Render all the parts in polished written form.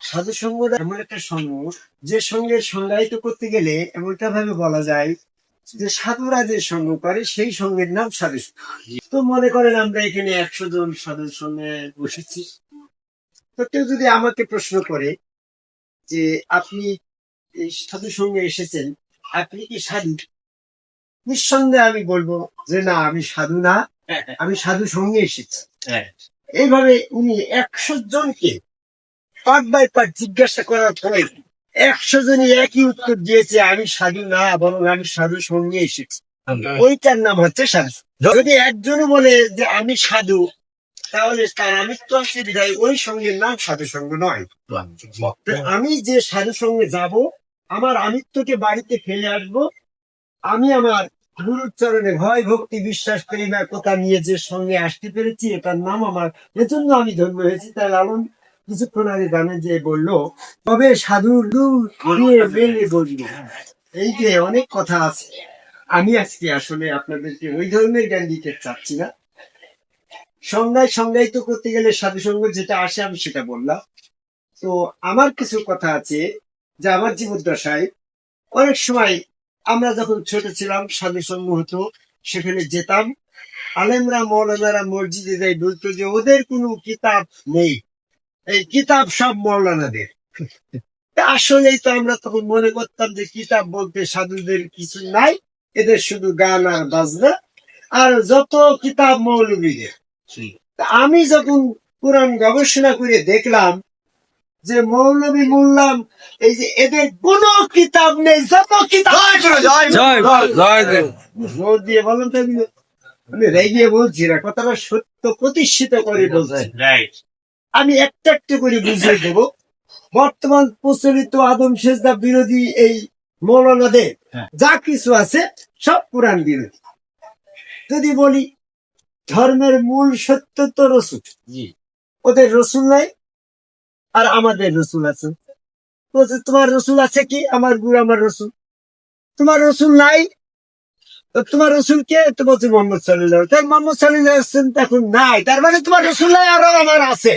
সাধু সঙ্গটা এমন একটা সঙ্গ যে সঙ্গের সংজ্ঞায়িত করতে গেলে এমনটা ভাবে বলা যায় যে সাধুরা যে সঙ্গ করে সেই সঙ্গের নাম সাধু সঙ্গ। তো মনে করেন আমরা এখানে 100 জন সাধুর সঙ্গে বসেছি। তো কেউ যদি আমাকে প্রশ্ন করে যে আপনি এই সাধু সঙ্গে এসেছেন, আপনি কি সাধু? নিঃসন্দেহে আমি বলবো যে না, আমি সাধু না, আমি সাধু সঙ্গে এসেছি। এইভাবে উনি 100 জনকে পার্ট বাই পার্ট জিজ্ঞাসা করার পরে 100 জনই একই উত্তর দিয়েছে, আমি সাধু না, বরং আমি সাধু সঙ্গে এসেছি। ওইটার নাম হচ্ছে সাধু। যদি একজনও বলে যে আমি সাধু, তাহলে তার আমিত্ব আছে বিধায় ওই সঙ্গের নাম সাধু সঙ্গ নয়। তো আমি যে সাধু সঙ্গে যাব, আমার আমিত্বকে বাড়িতে ফেলে আসবো, আমি আমার গুরুর চরণে ভয় ভক্তি বিশ্বাস প্রেমের কথা নিয়ে যে সঙ্গে আসতে পেরেছি, এটার নাম আমার, এজন্য আমি ধন্য হয়েছি। তাই লালন কিছুক্ষণ আগে গানে যে বললো, তবে সাধুর মেলে বলবো। এই যে অনেক কথা আছে, আমি আজকে আসলে আপনাদেরকে ওই ধরনের জ্ঞান দিতে চাচ্ছি না। সংজ্ঞায়িত করতে গেলে সাধু সঙ্গ যেটা আসে আমি সেটা বললাম। তো আমার কিছু কথা আছে যে আমার জীবদ্দশায় অনেক সময় আমরা যখন ছোট ছিলাম সাধু সঙ্গ হতো, সেখানে যেতাম। আলেমরা মৌলানারা মসজিদে যাই বলতো যে ওদের কোনো কিতাব নেই, এই কিতাব সব মৌলানাদের। আসলেই তো আমরা তখন মনে করতাম যে কিতাব বলতে সাধুদের কিছু নাই, এদের শুধু গান আর বাজনা, আর যত কিতাব মৌলবীদের। আমি যখন কোরআন গবেষণা করে দেখলাম যে মৌলবী বললাম এই যে এদের কোন কিতাব নেই, যত কিতাব জোর দিয়ে বললাম তো, আমি রেগে বলছি না, কথাটা সত্য প্রতিষ্ঠিত করে বলছি। আমি একটা একটা করে বুঝিয়ে দেবো। বর্তমান প্রচলিত আদম সেজদা বিরোধী এই মৌলানাদের যা কিছু আছে সব কোরআন বিরোধী। যদি বলি ধর্মের মূল সত্য তো রসুল, ওদের রসুল নাই আর আমাদের রসুল আছে। তোমার রসুল আছে কি? আমার গুরু আমার রসুল। তোমার রসুল নাই, তোমার রসুল কে? তো বলছে মোহাম্মদ সাল্লাল্লাহু আলাইহি ওয়াসাল্লাম। মোহাম্মদ সাল্লাল্লাহু আলাইহি ওয়াসাল্লাম তখন নাই, তার মানে তোমার রসুল নাই আর আমার আছে।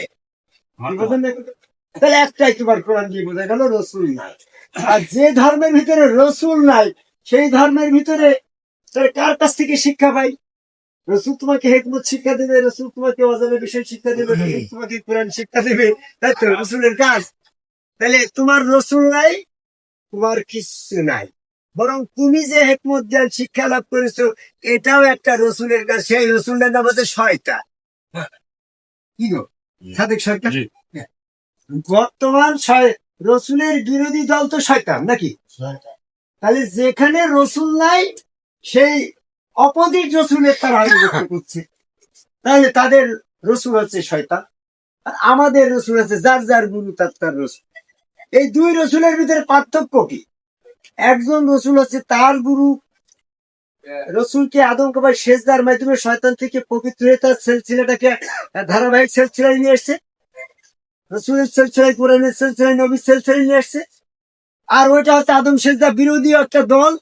তাহলে একটাই তোমার কোরআন দিয়ে বোঝা গেল রসুল নাই। আর যে ধর্মের ভিতরে রসুল নাই, সেই ধর্মের ভিতরে কার কাছ থেকে শিক্ষা পাই? রসুল তোমাকে হিকমত শিক্ষা দেবে, রসুল তোমাকে অজানা বিষয় শিক্ষা দেবে, রসুল তোমাকে কোরআন শিক্ষা দেবে, তাই তো রসুলের কাজ। তাহলে তোমার রসুল নাই, তোমার কিছু নাই, বরং তুমি যে হিকমত জ্ঞান শিক্ষা লাভ করেছো এটাও একটা রসুলের কাজ। সেই রসুলের নাম হচ্ছে শয়তান। কি গো সাদেক শয়তান? বর্তমান রসুলের বিরোধী দল তো শয়তান নাকি? তাহলে যেখানে রসুল নাই সেই অপোজিট রসুলের তারা আনুগত্য করছে, তাহলে তাদের রসুল হচ্ছে শয়তান, আর আমাদের রসুল আছে যার যার গুরু তার তার রসুল। এই দুই রসুলের ভিতরে পার্থক্য কি? একজন রসুল হচ্ছে তার গুরু, রসুলকে আদম কবার সেজদার মাধ্যমে শয়তান থেকে পবিত্র হয়ে তার সিলসিলাটাকে ধারাবাহিক সিলসিলায় নিয়ে এসছে, রসুলের সিলসিলায়, কোরআনের সিলসিলায়, নবীর সিলসিলায় নিয়ে এসছে। আর ওইটা হচ্ছে আদম সেজদা বিরোধী একটা দল,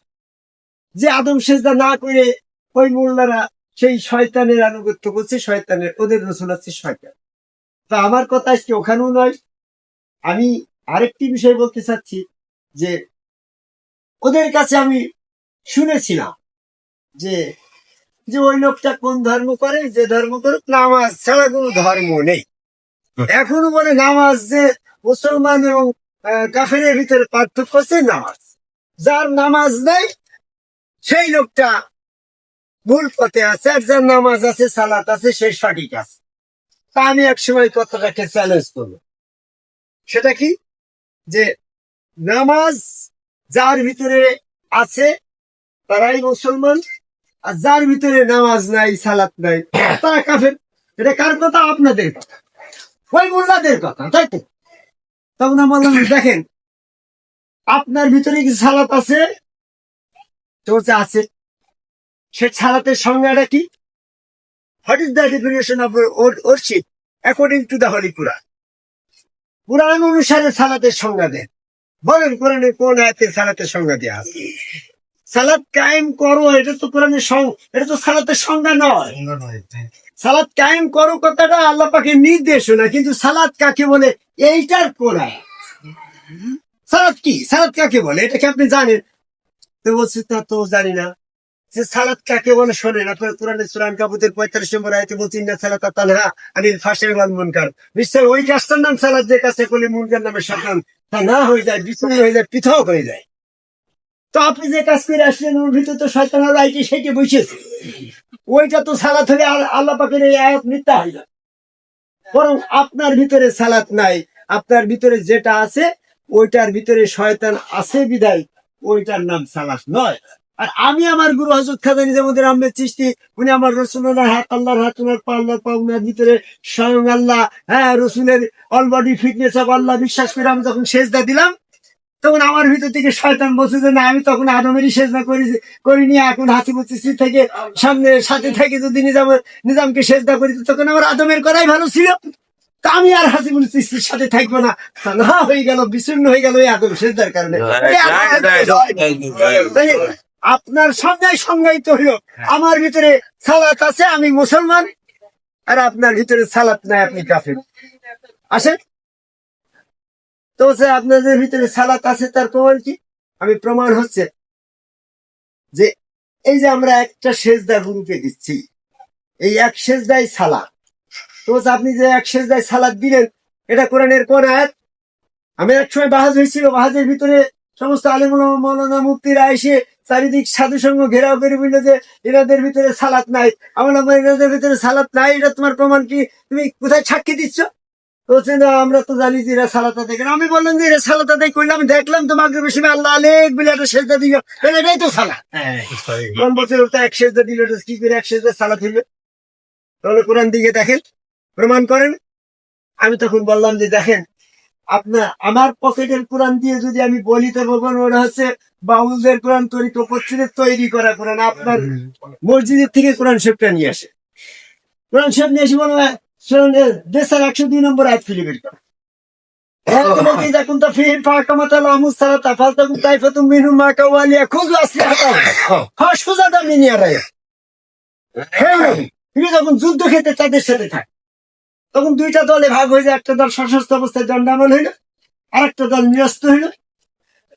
যে আদম সেজদা না করে ওই মোল্লারা সেই শয়তানের আনুগত্য করছে, শয়তানের, ওদের রসুল আছে শয়তান। তা আমার কথা আজকে ওখানেও নয়। আমি আরেকটি বিষয় বলতে চাচ্ছি যে ওদের কাছে আমি শুনেছিলাম যে যে ওই লোকটা কোন ধর্ম করে, যে ধর্ম করে নামাজ ছাড়া কোনো ধর্ম নেই। এখনো বলে নামাজ, যে মুসলমান এবং কাফেরের ভিতরে পার্থক্য হচ্ছে নামাজ। যার নামাজ নেই সেই লোকটা ভুল পথে আছে, আর যার নামাজ আছে, সালাত আছে, সে সঠিক আছে। তা আমি একসময় কথাটাকে চ্যালেঞ্জ করবো। সেটা কি? যে নামাজ যার ভিতরে আছে তারাই মুসলমান, আর যার ভিতরে নামাজ নাই, সালাত নাই, তারা কাফের। এটা কার কথা? আপনাদের কথা, ওই মোল্লাদের কথা, তাই তো? তখন আমার দেখেন আপনার ভিতরে কি সালাত আছে? তো আছে। সে সালাতের সংজ্ঞাটা কি? What is the definition of worship according to the holy Quran? Quran অনুসারে সালাতের সংজ্ঞা দেন, বলেন কোরআনে কোন আয়াতে সালাতের সংজ্ঞা দেওয়া আছে? সালাত কায়েম করো, এটা তো কোরআনের এটা তো সালাতের সংজ্ঞা নয়। সালাত কায়েম করো কথাটা আল্লাহ পাকের নির্দেশনা, কিন্তু সালাত কাকে বলে এইটার কোরআন সালাত কি? সালাত কাকে বলে? এটা কি আপনি জানেন? তো বলছি তা তো জানি না। যে সালাত কাকে বলে শোনেন, আপনার কোরআনে সূরা আনকাবুতের 45 নম্বর আয়াতে বলছে ইন্না সালাতা তানহা আনিল ফাহশাই ওয়াল মুনকার। নিশ্চয় ওই কাজটার নাম সালাত যে কাজটা করলে মুনকার নামে শয়তান তা না হয়ে যায়, বিচ্ছিন্ন হয়ে যায়, পৃথক হয়ে যায়। তো আপনি যে কাজ করে আসলেন ওর ভিতরে তো শয়তান আর আইটি সেটি বসেছে, ওইটা তো সালাত হলে আল্লাহ পাকের এই আয়াত মিথ্যা হয়ে যায়। বরং আপনার ভিতরে সালাত নাই, আপনার ভিতরে যেটা আছে ওইটার ভিতরে শয়তান আছে বিদায় ওইটার নাম সালাত নয়। আর আমি আমার গুরু হযরত খাজা নিজামুদ্দিন আহমেদ চিশতি, উনি আমার রসুলের হাত, আল্লাহর হাত, ওনার পা আল্লাহর পা, ওনার ভিতরে স্বয়ং আল্লাহ, হ্যাঁ রসুলের অল বডি ফিটনেস অফ আল্লাহ বিশ্বাস করে আমি যখন সেজদা দিলাম, তখন আমার ভিতর থেকে শয়তান বলছে যে না আমি তখন আদমেরই সেজদা করিনি, এখন হাসিবুল চিশতি থেকে সাথে থেকে যদি নিজামকে সেজদা করি তখন আমার আদমের করাই ভালো ছিল, তা আমি আর হাসিবুল চিশতির সাথে থাকবো না। না হয়ে গেল, বিচ্ছিন্ন হয়ে গেল এই আদম সেজদার কারণে। আপনার সংজ্ঞায়িত হইল আমার ভিতরে সালাত আছে, আমি মুসলমান, আর আপনার ভিতরে সালাত নাই, আপনি কাফের। আসেন তো আপনাদের ভিতরে সালাত আছে তার প্রমাণ কি? আমি প্রমাণ হচ্ছে যে এই যে আমরা একটা সেজদা গুরুকে দিচ্ছি, এই এক সেজদাই সালাত। তো আপনি যে এক সেজদাই সালাত দিলেন, এটা কোরআনের কোন আয়াত? আমি এক সময় বাহাজ হয়েছিল, বাহাজের ভিতরে সমস্ত আলেম ওলামা মাওলানা মুফতিরা এসে চারিদিক সাধু সঙ্গ ঘেরাও করে বলল যে এনাদের ভিতরে সালাত নাই। আমার এনাদের ভিতরে সালাত নাই, এটা তোমার প্রমাণ কি? তুমি কোথায় সাক্ষী দিচ্ছ? বলছে না আমরা তো জানি যে এরা সালাত আদায় করে। আমি বললাম যে এরা সালাত আদায় করলে আমি দেখলাম তো মাগরিবের সময় আল্লাহ আলেক বলে একটা সেজদা দিল, এটাই তো সালাত। কোন বছর ওটা এক সেজদা দিল, ওটা কি করে এক সেজদা সালাত হইল? তাহলে কোরআন দিকে দেখেন, প্রমাণ করেন। আমি তখন বললাম যে দেখেন, আপনার আমার পকেটের কোরআন দিয়ে যদি আমি বলি তো বলবেন ওরা হচ্ছে বাউলদের কোরআন, তরিকত পশ্চিমের তৈরি করা কোরআন। আপনার মসজিদের থেকে কোরআন শরীফটা নিয়ে আসে, কোরআন শরীফ নিয়ে এসে বলবে দেশের 102 নম্বর আয়াত খুলে বের করে তুমি যখন যুদ্ধ খেতে তাদের সাথে থাক, তখন দুইটা দলে ভাগ হয়ে যায়। একটা দল সশস্ত্র অবস্থায় দণ্ডায়মান হইল, আর একটা দল নিরস্ত হইল।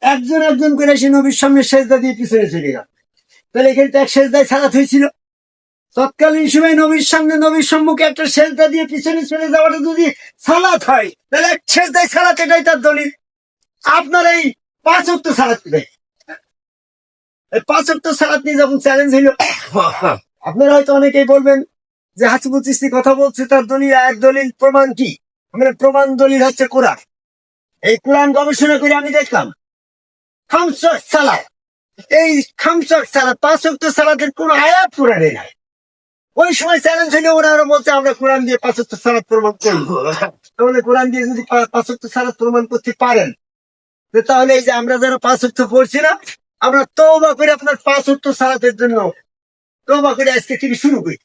একজন একজন করে এসে নবীর সামনে সেজদা দিয়ে পিছনে চলে গেল। তাহলে এখানে তো এক সেজদায় সালাত হয়েছিল। তৎকালীন সময় নবীর সামনে, নবীর সম্মুখে একটা সেজদা দিয়ে পিছনে চলে যাওয়াটা যদি সালাত হয়, তাহলে এক সেজদায় সালাত, এটাই তার দলিল। আপনার এই 5 ওয়াক্ত সালাত নেই, এই 5 ওয়াক্ত সালাত নিয়ে যখন চ্যালেঞ্জ হইল, আপনারা হয়তো অনেকেই বলবেন যে হাসিবুল চিশতি কথা বলছে, তার দলিল এক দলিল প্রমাণ কি? আমাদের প্রমাণ দলিল হচ্ছে কোরআন। এই কোরআন গবেষণা করে আমি দেখলাম খামস সালাত, এই খামস সালাত 5 ওয়াক্ত সালাতের কোন আয়াত কোরআনে নাই। ওই সময় চ্যালেঞ্জ হইলে ওরা আরো বলছে আমরা কোরআন দিয়ে 5 ওয়াক্ত সালাত প্রমাণ করব। তাহলে কোরআন দিয়ে যদি 5 ওয়াক্ত সালাত প্রমাণ করতে পারেন, তাহলে এই যে আমরা যারা 5 ওয়াক্ত পড়ছি না, আমরা তওবা করে আপনার 5 ওয়াক্ত সালাতের জন্য তওবা করে আজকে থেকে শুরু করি।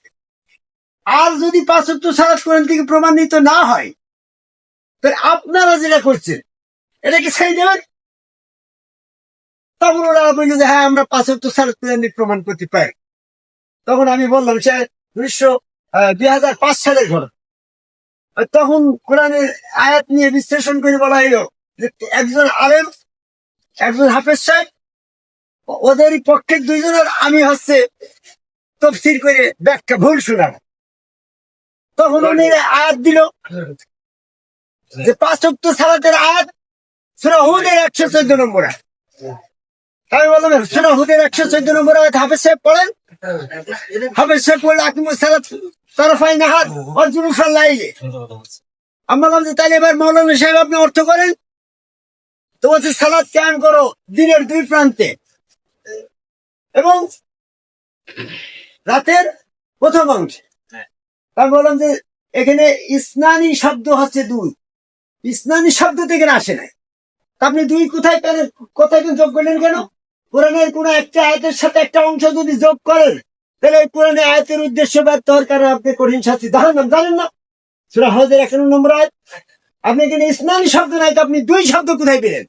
আর যদি 5 ওয়াক্ত সালাত কোরআন থেকে প্রমাণিত না হয়, তাহলে আপনারা যেটা করছেন এটাকে ছেড়ে দেবেন। তখন ওরা বলল যে হ্যাঁ আমরা 5 ওয়াক্ত সালাত কোরআন দিয়ে প্রমাণ করতে পারি। তখন আমি বললাম সে 2005 সালের ঘটনা। তখন কোরআনের আয়াত নিয়ে বিশ্লেষণ করে বলা হলো যে একজন আলেম, একজন হাফেজ সাহেব, ওদেরই পক্ষের 2 জনের আমি হচ্ছে তফসির করে ব্যাখ্যা ভুল শোনাব। তখন উনি আয়াত দিল যে 5 ওয়াক্ত সালাতের আয়াত সূরা হুদের 114 নম্বর আয়াত। আমি বললাম সূরা হুদের 114 নম্বর আয়াত হাফেজ সাহেব পড়েন। হাফেজ সাহেব পড়লে আকিমুস সালাত তারফাই নাহার ওয়াজুরুফাল লাইল। আমি বললাম যে তাহলে এবার মাওলানা সাহেব আপনি অর্থ করেন। তো বলছে সালাত কায়েম করো দিনের 2 প্রান্তে এবং রাতের প্রথম অংশে। আমি বললাম যে এখানে ইসনানি শব্দ হচ্ছে 2, ইসনানি শব্দ থেকে আসে নাই। আপনি 2 কোথায় পেলেন, কোথায় যোগ করলেন কেন? কোরআনের কোন একটা আয়াতের সাথে একটা অংশ যদি যোগ করেন, তাহলে ওই কোরআনের আয়াতের উদ্দেশ্য ব্যর্থ হওয়ার কারণে আপনি কঠিন শাস্তি জানেন না? সূরা হজের 51 নম্বর আয়াত। আপনি এখানে ইসনানি শব্দ নাই, আপনি 2 শব্দ কোথায় পেলেন?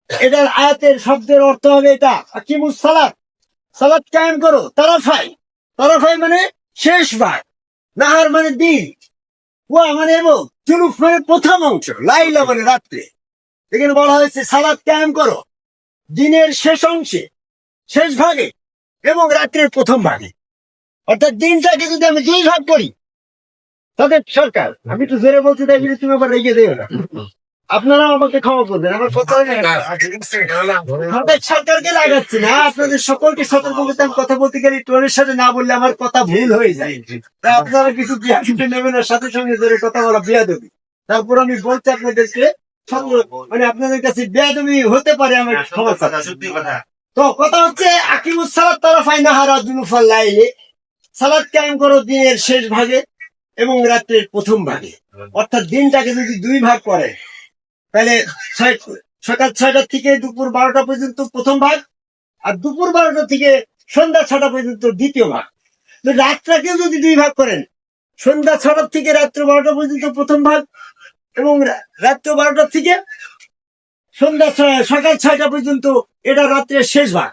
এটার আয়াতের শব্দের অর্থ হবে এটা আকিমুস সালাত, সালাত কায়েম করো। তারাফাই, তারাফাই মানে শেষ ভাগ, নাহার মানে দিন, ওয়া মানে এবং, জুলুফ মানে প্রথম অংশ, লাইলা মানে রাত্রে। এখানে বলা হয়েছে সালাত কায়েম করো দিনের শেষ অংশে, শেষ ভাগে এবং রাত্রের প্রথম ভাগে। অর্থাৎ দিনটাকে যদি আমি দুই ভাগ করি, তাদের সরকার, আমি একটু জোরে বলতে তাই বলে তুমি আবার রেগে দেবে না, আপনারা আমাকে ক্ষমা করবেন, আমার কথা আমাদের সরকারকে লাগাচ্ছি না, আপনাদের সকলকে সতর্ক করতে আমি কথা বলতে গেলে টোনের সাথে না বললে আমার কথা ভুল হয়ে যায়। তা আপনারা কিছু বিয়াদিতে নেবেন না, সাথে সঙ্গে ধরে কথা বলা বিয়াদবি। তারপর আমি বলছি আপনাদেরকে মানে আপনাদের কাছে বেয়াদবি হতে পারে, আমার ক্ষমা চাচ্ছি। তো কথা হচ্ছে আকিমুস সালাত তারাফাইন নাহার দুনুফাল্লাইলি, সালাত কায়েম করো দিনের শেষ ভাগে এবং রাত্রের প্রথম ভাগে। অর্থাৎ দিনটাকে যদি দুই ভাগ করে, তাহলে সকাল 6টা থেকে দুপুর 12টা পর্যন্ত প্রথম ভাগ, আর দুপুর 12টা থেকে সন্ধ্যা 6টা পর্যন্ত দ্বিতীয় ভাগ। রাতটাকেও যদি দুই ভাগ করেন, সন্ধ্যা 6টা থেকে রাত্র 12টা পর্যন্ত প্রথম ভাগ এবং রাত্র 12টা থেকে সকাল 6টা পর্যন্ত এটা রাত্রের শেষ ভাগ।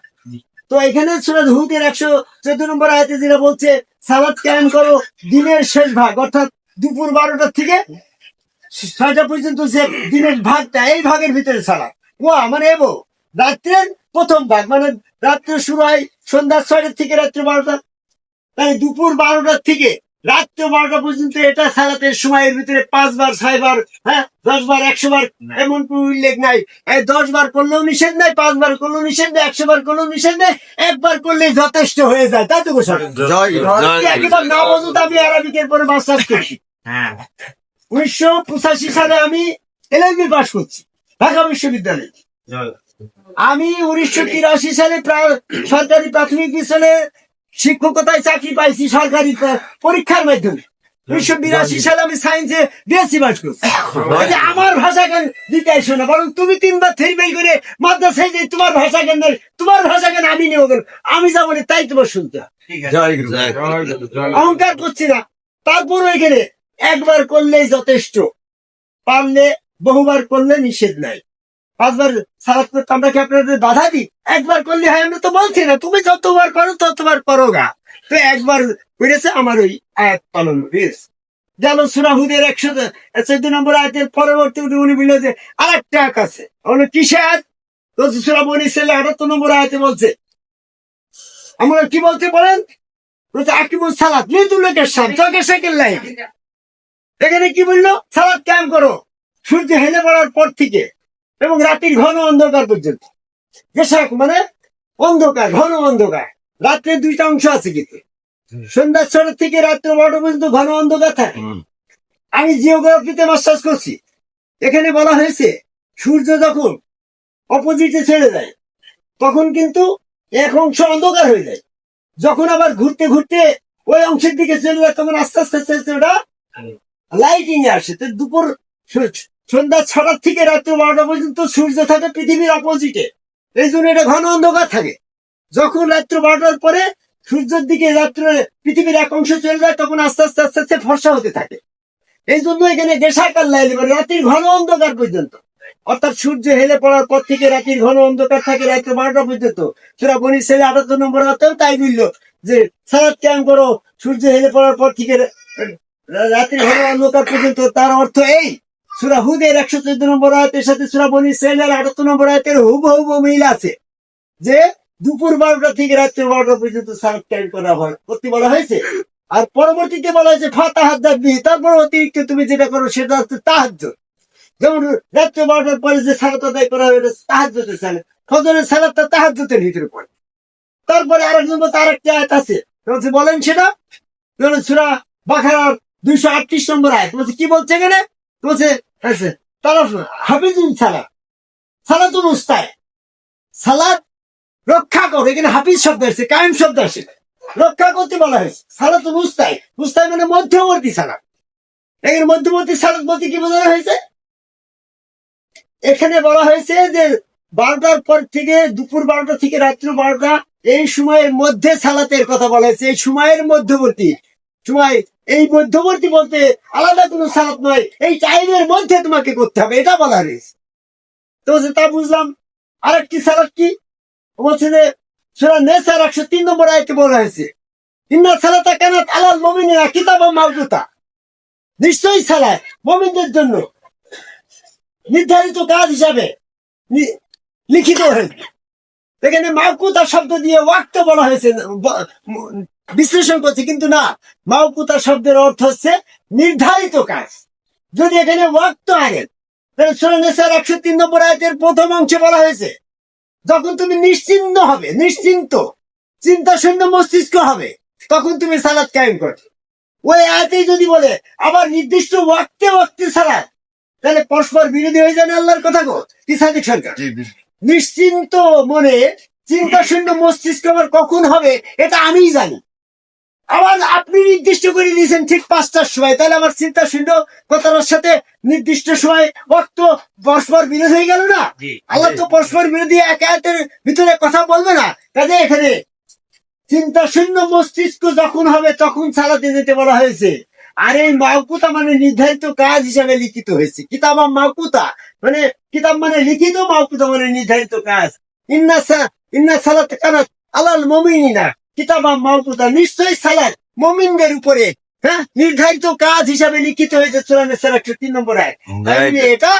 তো এখানে সূরা হুদের 114 নম্বর আয়াতে যেটা বলছে সালাত কায়েম করো দিনের শেষ ভাগ, অর্থাৎ দুপুর 12টা থেকে 6টা পর্যন্ত যে দিনের ভাগটা, এই ভাগের ভিতরে সালাত মানে এবো রাত্রের প্রথম ভাগ, মানে রাত্রে শুরু হয় সন্ধ্যা 6টা থেকে রাত্রে 12টা, তাই দুপুর 12টা থেকে রাত্রে 12টা পর্যন্ত এটা সালাতের সময়ের ভিতরে 5 বার 6 বার, হ্যাঁ 10 বার 100 বার এমন কোন উল্লেখ নাই। 10 বার করলেও নিষেধ নাই, 5 বার করলেও নিষেধ নেই, 100 বার করলেও নিষেধ নেই, একবার করলেই যথেষ্ট হয়ে যায়। তাই তো একবার না বলতো আমি আরবিকের পরে মাস্টার্স করছি। 1985 সালে আমি এলএলবি পাস করছি ঢাকা বিশ্ববিদ্যালয়ে। আমি 1983 সালে সরকারি প্রাথমিক বিদ্যালয়ে শিক্ষকতায় চাকরি পাইছি সরকারি পরীক্ষার মাধ্যমে। 1982 সালে আমি সায়েন্সে বিএসসি পাস করছি। আমার ভাষা জ্ঞান দিতে আসো না, বরং তুমি 3 বার 3 বেল করে মাদ্রাসায় যে তোমার ভাষা জ্ঞান নেই, তোমার ভাষা জ্ঞান আমি নেবো, আমি যাবো না, তাই তোমার শুনতে হবে। অহংকার করছি না। তারপরও এখানে একবার করলেই যথেষ্ট, পারলে বহুবার করলে নিষেধ নাই। 5 বার সালাত করতে আমরা কি আপনাদের বাধা দিই? একবার করলে হয়, আমরা তো বলছি না তুমি যতবার করো ততবার করো গা। তো একবার করেছে আমার ওই আয়াত পালন হয়েছে। যেন সূরা হুদের 114 নম্বর আয়াতের পরবর্তী উনি বলল যে আরেকটা আয়াত আছে, কিসে আয়াত? সূরা বনী ইসরাঈল 78 নম্বর আয়াতে বলছে, আমরা কি বলছে বলেন, বলছে আকিমুস সালাত লিদুলুকিশ শামস চোখে সেকেল লাইট। এখানে কি বললো? সালাত কায়েম করো সূর্য হেলে পড়ার পর থেকে এবং রাতের ঘন অন্ধকার পর্যন্ত। গেশাক মানে অন্ধকার, ঘন অন্ধকার। রাত্রের 2টা অংশ আছে, কিন্তু সন্ধ্যা 6টা থেকে রাত্র 12টা পর্যন্ত ঘন অন্ধকার থাকে। আমি জিওগ্রাফিতে মাস্টার্স করছি, এখানে বলা হয়েছে সূর্য যখন অপোজিটে ছেড়ে যায় তখন কিন্তু এক অংশ অন্ধকার হয়ে যায়, যখন আবার ঘুরতে ঘুরতে ওই অংশের দিকে চলে যায় তখন আস্তে আস্তে আস্তে ওটা লাইটিং এ আসে। তো দুপুর সন্ধ্যা 6টা থেকে রাত্র 12টা পর্যন্ত সূর্য থাকে পৃথিবীর অপোজিটে, এই জন্য এটা ঘন অন্ধকার থাকে। যখন রাত্র 12টার পরে সূর্যের দিকে রাত্রে পৃথিবীর এক অংশ চলে যায় তখন আস্তে আস্তে আস্তে আস্তে ফর্সা হতে থাকে। এই জন্য এখানে গেশাকাল লাইল, মানে রাত্রির ঘন অন্ধকার পর্যন্ত, অর্থাৎ সূর্য হেলে পড়ার পর থেকে রাত্রির ঘন অন্ধকার থাকে রাত্র 12টা পর্যন্ত। সূরা বনী ইসরাঈল 78 নম্বর আয়াতেও তাই বলল যে সালাত কায়েম করো সূর্য হেলে পড়ার পর থেকে রাত্রির ঘন অন্ধকার পর্যন্ত। তার অর্থ এই, সূরা হুদের 114 নম্বর আয়াতের সাথে সূরা বনী ইসরাঈলের 78 নম্বর আয়াতের হুবহু মিল আছে, যে দুপুর 12টা থেকে রাত্রি 12টা পর্যন্ত সালাত কায়েম করা হয় করতে বলা হয়েছে। আর পরবর্তীতে বলা হয়েছে ফাতাহাজ্জাত বিহি, তারপর অতিরিক্ত তুমি যেটা করো সেটা হচ্ছে তাহাজ্জুদ। যেমন রাত্রে 12টার পরে যে সালাত আদায় করা হয় তাহাজ্জুদের সালাত, ফজরের সালাতটা তাহাজ্জুদের ভিতরে পড়ে। তারপরে আরেকজন আরেকটা আয়াত আছে, বলেন সেটা সূরা বাকারার 238 নম্বর আয়াত। বলছে কি বলছে এখানে? বলছে তারা হাফিজুন সালাত, সালাতুল উস্তায়, সালাত রক্ষা করো। এখানে হাফিজ শব্দ আসছে, কায়েম শব্দ আসছে, রক্ষা করতে বলা হয়েছে। সালাতুল উস্তায়, উস্তায় মানে মধ্যবর্তী সালাত। এখানে মধ্যবর্তী সালাত বলতে কি বোঝানো হয়েছে? এখানে বলা হয়েছে যে 12টার পর থেকে দুপুর 12টা থেকে রাত্র 12টা, এই সময়ের মধ্যে সালাতের কথা বলা হয়েছে। এই সময়ের মধ্যবর্তী সময়, এই মধ্যবর্তী বলতে আলাদা কোনো সালাত নয়, এই টাইমের মধ্যে তোমাকে করতে হবে, এটা বলা হয়েছে। তো তা বুঝলাম। আরেকটি সালাত কি বলছে যে সূরা নেসার 103 নম্বর আয়াতে বলা হয়েছে, ইন্না সালাতা কানাত আলাল মুমিনিনা কিতাবাম মাওকুতা, নিশ্চয়ই সালাত মুমিনদের জন্য নির্ধারিত কাজ হিসাবে লিখিত হয়েছে। এখানে মাউকুতা শব্দ দিয়ে ওয়াক্ত বলা হয়েছে, বিশ্লেষণ করছে, কিন্তু না, মাউকুতা শব্দের অর্থ হচ্ছে নির্ধারিত কাজ। যদি এখানে ওয়াক্ত আনে তাহলে সূরা নিসার 103 নম্বর আয়াতের প্রথম অংশে বলা হয়েছে যখন তুমি নিশ্চিন্ত হবে, নিশ্চিন্ত চিন্তা শূন্য মস্তিষ্ক হবে, তখন তুমি সালাত কায়েম করবে। ওই আয়াতেই যদি বলে আবার নির্দিষ্ট ওয়াক্তে ওয়াক্তে সালাত, তাহলে পরস্পর বিরোধী হয়ে যাবে আল্লাহর কথা গো। কি সাদিক সরকার? নিশ্চিন্ত মনে চিন্তা শূন্য মস্তিষ্ক আবার কখন হবে এটা আমিই জানি। আবার আপনি নির্দিষ্ট করে দিয়েছেন ঠিক 5টার সময়, তাহলে আমার চিন্তা শূন্য কথাটার সাথে নির্দিষ্ট সময় অর্থ পরস্পর বিরোধী হয়ে গেল না? আল্লাহ তো পরস্পর বিরোধী এক আয়াতের ভিতরে কথা বলবে না। কাজে এখানে চিন্তা শূন্য মস্তিষ্ক যখন হবে তখন সালাতে যেতে বলা হয়েছে। আর এই মাউকুতা মানে নির্ধারিত কাজ হিসাবে লিখিত হয়েছে। কিতাব মাউকুতা মানে কিতাব মানে লিখিত, মাউকুতা মানে নির্ধারিত কাজ। ইন্না সালাত কানাত আলাল মুমিনিনা কিতাবা মাউকুতা, নিশ্চয়ই সালাত মুমিনদের উপরে নির্ধারিত কাজ হিসাবে লিখিত হয়েছে। সূরা নিসার 103 নম্বর আয়াত। এটা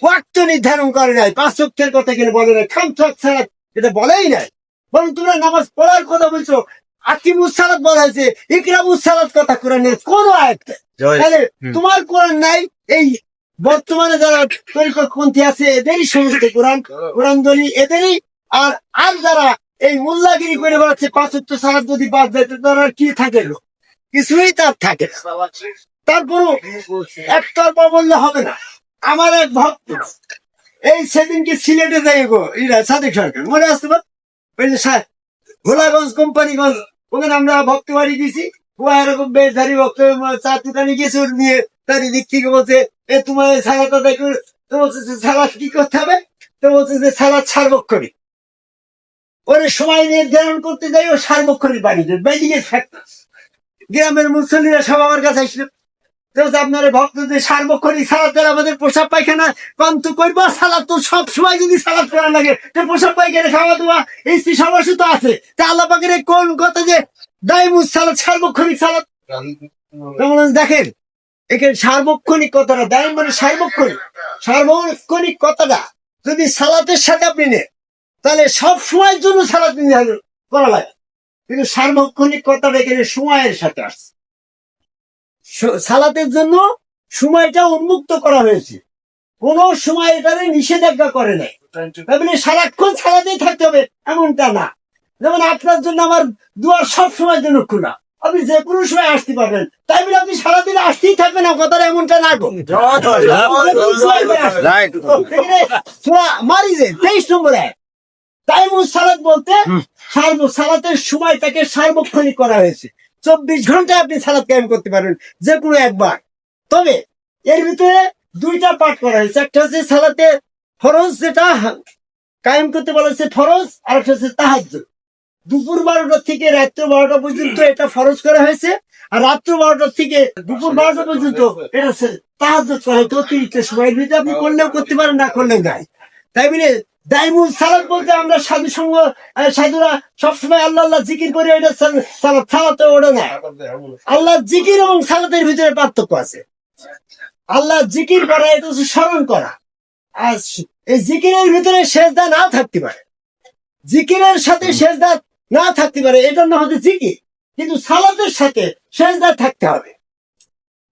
ওয়াক্ত নির্ধারণ করে নাই, 5 ওয়াক্তের কথা কেন বলে নাই, খামসাত সালাত এটা বলেই নাই। বরং তোমরা নামাজ পড়ার কথা বলছো, আকিমুস সালাত বলা হয়েছে, ইকরামুস সালাত কথা কোরআনে কোন আয়াতে? তাহলে তোমার কোরআন নাই, এই বর্তমানে যারা তরিকতপন্থী আছে এদেরই সমস্ত কোরআন দলি এদেরই। আর যারা এই মোল্লাগিরি করে বেড়াচ্ছে 5 ওয়াক্ত সালাত যদি বাদ যায় তারা কি থাকে? কিছুই তার থাকে না। তারপরও একতরফা বললে হবে না। আমার এক ভক্ত এই সেদিনকে সিলেটে যাই গো, সাদেক সরকার মনে আসতে পার, ভোলাগঞ্জ কোম্পানিগঞ্জ, ওখানে আমরা ভক্ত বাড়ি দিয়েছি। ও এরকম বেশধারী ভক্ত চা দোকানে গেছে, ওর নিয়ে তার দিক থেকে বলছে তোমার সালাদটা দেখো, তো বলছে সালাদ কি করতে হবে? তো বলছে যে সালাদ সার্বক্ষণিক। ওরে সময় নির্ধারণ করতে যাই ও সার্বক্ষণিক বাড়িতে বেদিকে থাকতো। গ্রামের মুসল্লিরা সব আমার কাছে আসলো, আপনার ভক্ত যে সার্বক্ষণিক সালাদ করে আমাদের পোশাক পায়খানা কন্ত করবো, সালাদ তো সব সময় যদি সালাদ করা লাগে তো পোশাক পায়খানা খাওয়া দেওয়া এই সমস্যা তো আছে। তা আল্লাহ পাকের কোন কথা যে দাইমুস সালাদ সার্বক্ষণিক সালাদ, দেখেন এখানে সার্বক্ষণিক কথাটা দাইম মানে সার্বক্ষণিক কথাটা যদি সালাতের সাথে আপনি নেন তাহলে সব সময়ের জন্য সালাদ করা লাগে, কিন্তু সার্বক্ষণিক কথাটা এখানে সময়ের সাথে আসছে। সালাতের জন্য সময়টা উন্মুক্ত করা হয়েছে, কোন সময় এটারে নিষেধাজ্ঞা করে নাই। সারাক্ষণ সালাতেই থাকতে হবে এমনটা না। যেমন আপনার জন্য আমার দুয়ার সব সময়ের জন্য খোলা, আপনি যে কোনো সময় আসতে পারবেন, তাই বলে আপনি সারাদিন আসতেই থাকবেন না, কথাটা এমনটা না গো। মারি যে 23 নম্বরে তাইমুস সালাত বলতে সালাতের সময়টাকে সার্বক্ষণিক করা হয়েছে। 24 ঘন্টায় আপনি সালাত কায়েম করতে পারবেন যে কোনো একবার। তবে এর ভিতরে 2টা পাঠ করা হয়েছে, একটা হচ্ছে সালাতে ফরজ যেটা কায়েম করতে বলা হয়েছে ফরজ, আর একটা হচ্ছে তাহাজ্জুদ। দুপুর 12টা থেকে রাত্র 12টা পর্যন্ত এটা ফরজ করা হয়েছে, আর রাত্র 12টা থেকে দুপুর 12টা পর্যন্ত এটা তাহাজ্জুদ করা হয়েছে। অতিরিক্ত সময়ের ভিতরে আপনি করলেও করতে পারেন, না করলেও নাই। তাই বলে দাইমুল সালাত বলতে আমরা সাধুরা সবসময় আল্লাহ আল্লাহ জিকির করে, এটা সালাত ওটা না। আল্লাহ জিকির এবং সালাতের ভিতরে পার্থক্য আছে। আল্লাহ জিকির করা এটা হচ্ছে স্মরণ করা, আর এই জিকিরের ভিতরে সেজদা না থাকতে পারে, জিকিরের সাথে সেজদা না থাকতে পারে, এটা না হচ্ছে জিকির। কিন্তু সালাতের সাথে সেজদা থাকতে হবে।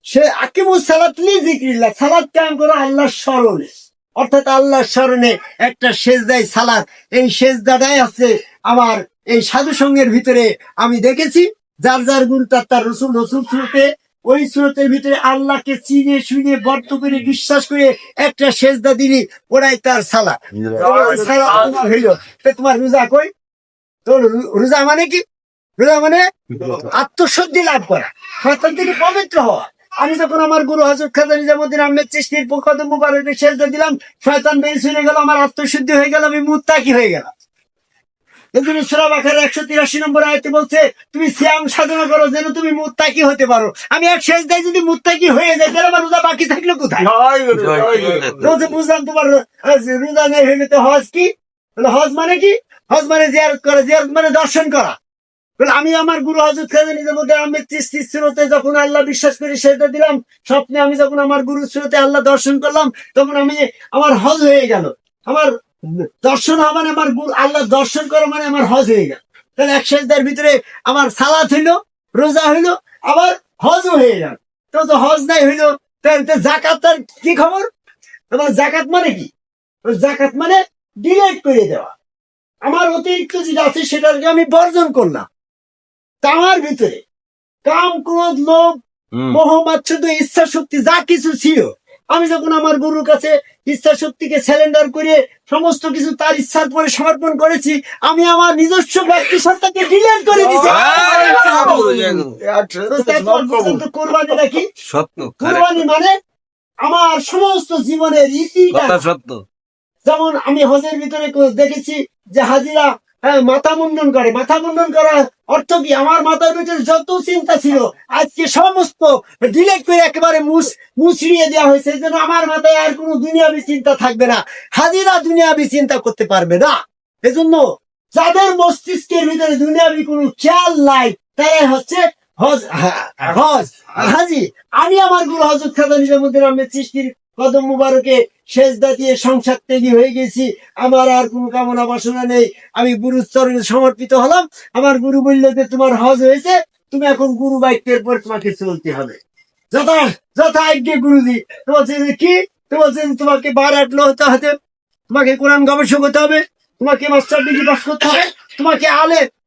সে আকিমুস সালাত লি যিকরিল্লাহ, সালাত কায়েম করা আল্লাহর স্মরণে, অর্থাৎ আল্লাহর স্মরণে একটা সেজদাই সালাত। এই সেজদাটাই আছে আমার এই সাধু সঙ্গের ভিতরে আমি দেখেছি, যার যার গুরু তার রসুল সুরতে, ওই সুরতের ভিতরে আল্লাহকে চিনে শুনে বর্ত করে বিশ্বাস করে একটা সেজদা দিলি, ওরাই তার সালাত। হইল তোমার রোজা কই? তোর রোজা মানে কি? রোজা মানে আত্মশুদ্ধি লাভ করা, শয়তান থেকে পবিত্র হওয়া। আমি যখন আমার গুরু হযরত খাজা নিজামুদ্দিন আহমেদ চিশতির কদম মুবারকে সেজদা দিলাম, শয়তান বেরিয়ে চলে গেল, আমার আত্মশুদ্ধি হয়ে গেল, আমি মুত্তাকি হয়ে গেলাম। এজন্য সূরা বাকারা 183 নম্বর আয়াতে বলছে তুমি সিয়াম সাধনা করো যেন তুমি মুত্তাকি হতে পারো। আমি এক সেজদায় যদি মুত্তাকি হয়ে যাই তাহলে আমার রোজা বাকি থাকলো কোথায়? রোজা বুঝলাম তোমার রোজা নেই হইলে তো হজ কি? হজ মানে কি? হজ মানে জিয়ারত করা, জিয়ারত মানে দর্শন করা। বলে আমি আমার গুরু হযরত খাজা নিজামুদ্দিন আহমেদ চিশতি সুরতে যখন আল্লাহ বিশ্বাস করে সেটা দিলাম, স্বপ্নে আমি যখন আমার গুরু সুরতে আল্লাহ দর্শন করলাম, তখন আমার হজ হয়ে গেল। আমার দর্শন হওয়া মানে আমার আল্লাহ দর্শন করা মানে আমার হজ হয়ে গেল। তাহলে এক সেজদার ভিতরে আমার সালাত হইলো, রোজা হইলো, আবার হজও হয়ে গেল। তো হজ নাই হইলো, জাকাত তার কি খবর? তোমার জাকাত মানে কি? জাকাত মানে ডিলেট করে দেওয়া। আমার অতিরিক্ত যেটা আছে সেটাকে আমি বর্জন করলাম। তার ভিতরে কাম, ক্রোধ, লোভ, মোহ, মাচ্ছন্দ, ইচ্ছা শক্তি যা কিছু ছিল, আমি যখন আমার গুরুর কাছে ইচ্ছা শক্তিকে স্যালেন্ডার করে সমস্ত কিছু তার ইচ্ছার পরে সমর্পণ করেছি, আমি আমার নিজস্ব ব্যক্তি সত্তাকে ডিলেট করে দিয়েছি। কোরবানিটা কি? কোরবানি মানে আমার সমস্ত জীবনের ইতিটা। যেমন আমি হজের ভিতরে দেখেছি যে হাজিরা মাথা মুন্ডন করে। মাথা মুন্ডন করার অর্থ কি? আমার মাথার ভিতরে যত চিন্তা ছিল আজকে সমস্ত ডিলেট করে একেবারে মুছড়িয়ে দেওয়া হয়েছে, যেন আমার মাথায় আর কোনো দুনিয়াবি চিন্তা থাকবে না। হাজিরা দুনিয়াবি চিন্তা করতে পারবে না। এজন্য যাদের মস্তিষ্কের ভিতরে দুনিয়াবি কোনো খেয়াল নাই, তারাই হচ্ছে হজ হাজি। আমি আমার গুরু হযরত খাজা নিজামুদ্দিন আহমেদ চিশতির কদম মুবারকে সেজদা দিয়ে সংসার ত্যাগী হয়ে গেছি। আমার আর কোনো কামনা বাসনা নেই। আমি গুরুর চরণে সমর্পিত হলাম। আমার গুরু বললো যে তোমার হজ হয়েছে, তুমি এখন গুরু বাক্যের পর তোমাকে চলতে হবে। যথা আজ্ঞে গুরুজি। তোমার কি? তোমাকে বার আটলো হতে হবে, তোমাকে কোরআন গবেষক হতে হবে, তোমাকে মাস্টার ডিগ্রি পাস করতে হবে, তোমাকে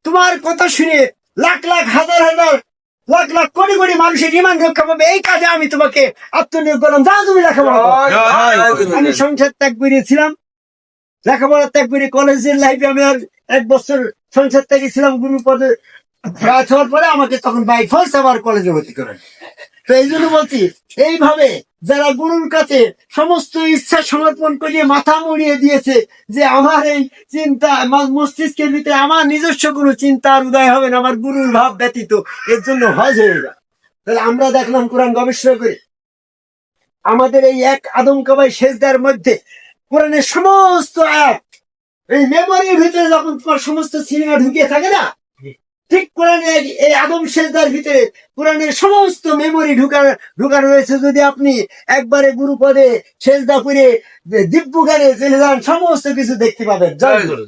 তোমার কথা শুনে লাখ লাখ হাজার হাজার লাখ লাখ কোটি কোটি মানুষের ইমান রক্ষা পাবে। এই কাজে আমি তোমাকে আত্মনিয়োগ করলাম। যা তুমি লেখাপড়া। আমি সংসার ত্যাগ করেছিলাম, লেখাপড়া ত্যাগ করে কলেজের লাইফে আমি আর 1 বছর সংসার ত্যাগে ছিলাম। গুরু পদে হওয়ার পরে আমাকে তখন বাই ফোর্স আবার কলেজে ভর্তি করেন। তো এই জন্য বলছি, এইভাবে যারা গুরুর কাছে সমস্ত ইচ্ছা সমর্পণ করিয়ে মাথা মুড়িয়ে দিয়েছে যে আমার এই চিন্তা মস্তিষ্কের ভিতরে আমার নিজস্ব কোনো চিন্তার উদয় হবে না আমার গুরুর ভাব ব্যতীত, এর জন্য হজ হয়ে যায়। তাহলে আমরা দেখলাম কোরআন গবেষণা করে আমাদের এই এক আদমকাবাই সেজদার মধ্যে কোরআনের সমস্ত আয়াত এই মেমোরির ভিতরে যখন তোমার সমস্ত সিনেমা ঢুকিয়ে থাকে না, ঠিক কোরআনের এই আদম সেজদার ভিতরে কোরআনের সমস্ত মেমোরি ঢুকা রয়েছে। যদি আপনি একবারে গুরু পদে সেজদা করে দিব্য জ্ঞানে চলে যান, সমস্ত কিছু দেখতে পাবেন। জয় গুরু।